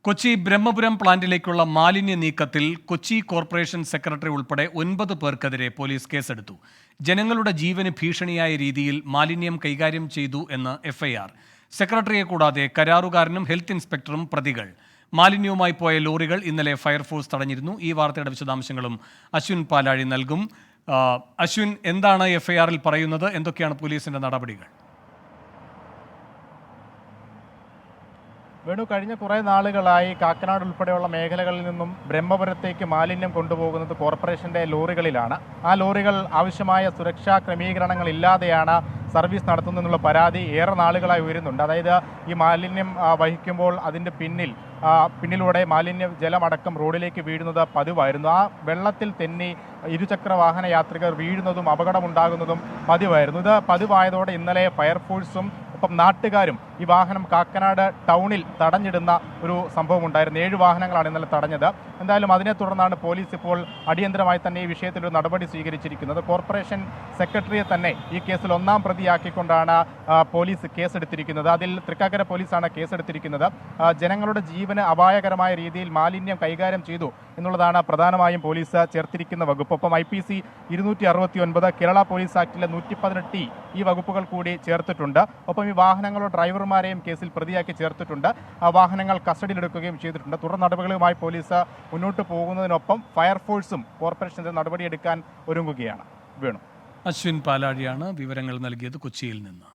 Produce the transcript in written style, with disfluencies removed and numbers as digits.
കൊച്ചി ബ്രഹ്മപുരം പ്ലാന്റിലേക്കുള്ള മാലിന്യ നീക്കത്തിൽ Kochi corporation secretary ഉൾപ്പെടെ 9 പേർക്കെതിരെ പോലീസ് കേസെടുത്തു. ജനങ്ങളുടെ ജീവന് ഭീഷണിയായ രീതിയിൽ മാലിന്യം കൈകാര്യം ചെയ്തു എന്ന് എഫ്ഐആർ. സെക്രട്ടറിയെ കൂടാതെ കരാറുകാരനും ഹെൽത്ത് ഇൻസ്പെക്ടറും പ്രതികൾ. മാലിന്യവുമായി പോയ ലോറികൾ ഇന്നലെ ഫയർഫോഴ്സ് തടഞ്ഞിരുന്നു. ഈ വാർത്തയുടെ വിശദാംശങ്ങളും അശ്വിൻ പാലാഴി നൽകും. അശ്വിൻ, എന്താണ് എഫ്ഐആറിൽ പറയുന്നത്? എന്തൊക്കെയാണ് പോലീസിന്റെ നടപടികൾ? വേണു, കഴിഞ്ഞ കുറേ നാളുകളായി കാക്കനാട് ഉൾപ്പെടെയുള്ള മേഖലകളിൽ നിന്നും ബ്രഹ്മപുരത്തേക്ക് മാലിന്യം കൊണ്ടുപോകുന്നത് കോർപ്പറേഷന്റെ ലോറികളിലാണ്. ആ ലോറികൾ ആവശ്യമായ സുരക്ഷാ ക്രമീകരണങ്ങൾ ഇല്ലാതെയാണ് സർവീസ് നടത്തുന്നതെന്നുള്ള പരാതി ഏറെ നാളുകളായി ഉയരുന്നുണ്ട്. അതായത് ഈ മാലിന്യം വഹിക്കുമ്പോൾ അതിൻ്റെ പിന്നിലൂടെ മാലിന്യ ജലമടക്കം റോഡിലേക്ക് വീഴുന്നത് പതിവായിരുന്നു. ആ വെള്ളത്തിൽ തെന്നി ഇരുചക്ര വാഹന യാത്രികർ വീഴുന്നതും അപകടമുണ്ടാകുന്നതും പതിവായിരുന്നു. ഇത് പതിവായതോടെ ഇന്നലെ ഫയർഫോഴ്സും ഒപ്പം നാട്ടുകാരും ഈ വാഹനം കാക്കനാട് ടൗണിൽ തടഞ്ഞിടുന്ന ഒരു സംഭവം ഉണ്ടായിരുന്നു. 7 വാഹനങ്ങളാണ് ഇന്നലെ തടഞ്ഞത്. എന്തായാലും അതിനെ തുടർന്നാണ് പോലീസ് ഇപ്പോൾ അടിയന്തരമായി തന്നെ ഈ വിഷയത്തിൽ ഒരു നടപടി സ്വീകരിച്ചിരിക്കുന്നത്. കോർപ്പറേഷൻ സെക്രട്ടറിയെ തന്നെ ഈ കേസിൽ 1-ാം പ്രതിയാക്കിക്കൊണ്ടാണ് പോലീസ് കേസെടുത്തിരിക്കുന്നത്. അതിൽ തൃക്കാക്കര പോലീസാണ് കേസെടുത്തിരിക്കുന്നത്. ജനങ്ങളുടെ ജീവന് അപായകരമായ രീതിയിൽ മാലിന്യം കൈകാര്യം ചെയ്തു എന്നുള്ളതാണ് പ്രധാനമായും പോലീസ് ചേർത്തിരിക്കുന്ന വകുപ്പ്. ഒപ്പം IPC 269, കേരള പോലീസ് ആക്ടിലെ 118 ഈ വകുപ്പുകൾ കൂടി ചേർത്തിട്ടുണ്ട്. ഒപ്പം ഈ വാഹനങ്ങളുടെ ഡ്രൈവർമാരെയും കേസിൽ പ്രതിയാക്കി ചേർത്തിട്ടുണ്ട്. ആ വാഹനങ്ങൾ കസ്റ്റഡിയിലെടുക്കുകയും ചെയ്തിട്ടുണ്ട്. തുടർ നടപടികളുമായി പോലീസ് മുന്നോട്ട് പോകുന്നതിനൊപ്പം ഫയർഫോഴ്സും കോർപ്പറേഷന്റെ നടപടിയെടുക്കാൻ ഒരുങ്ങുകയാണ്. വേണു. അശ്വിൻ പാലാഴിയാണ് വിവരങ്ങൾ നൽകിയത് കൊച്ചിയിൽ നിന്ന്.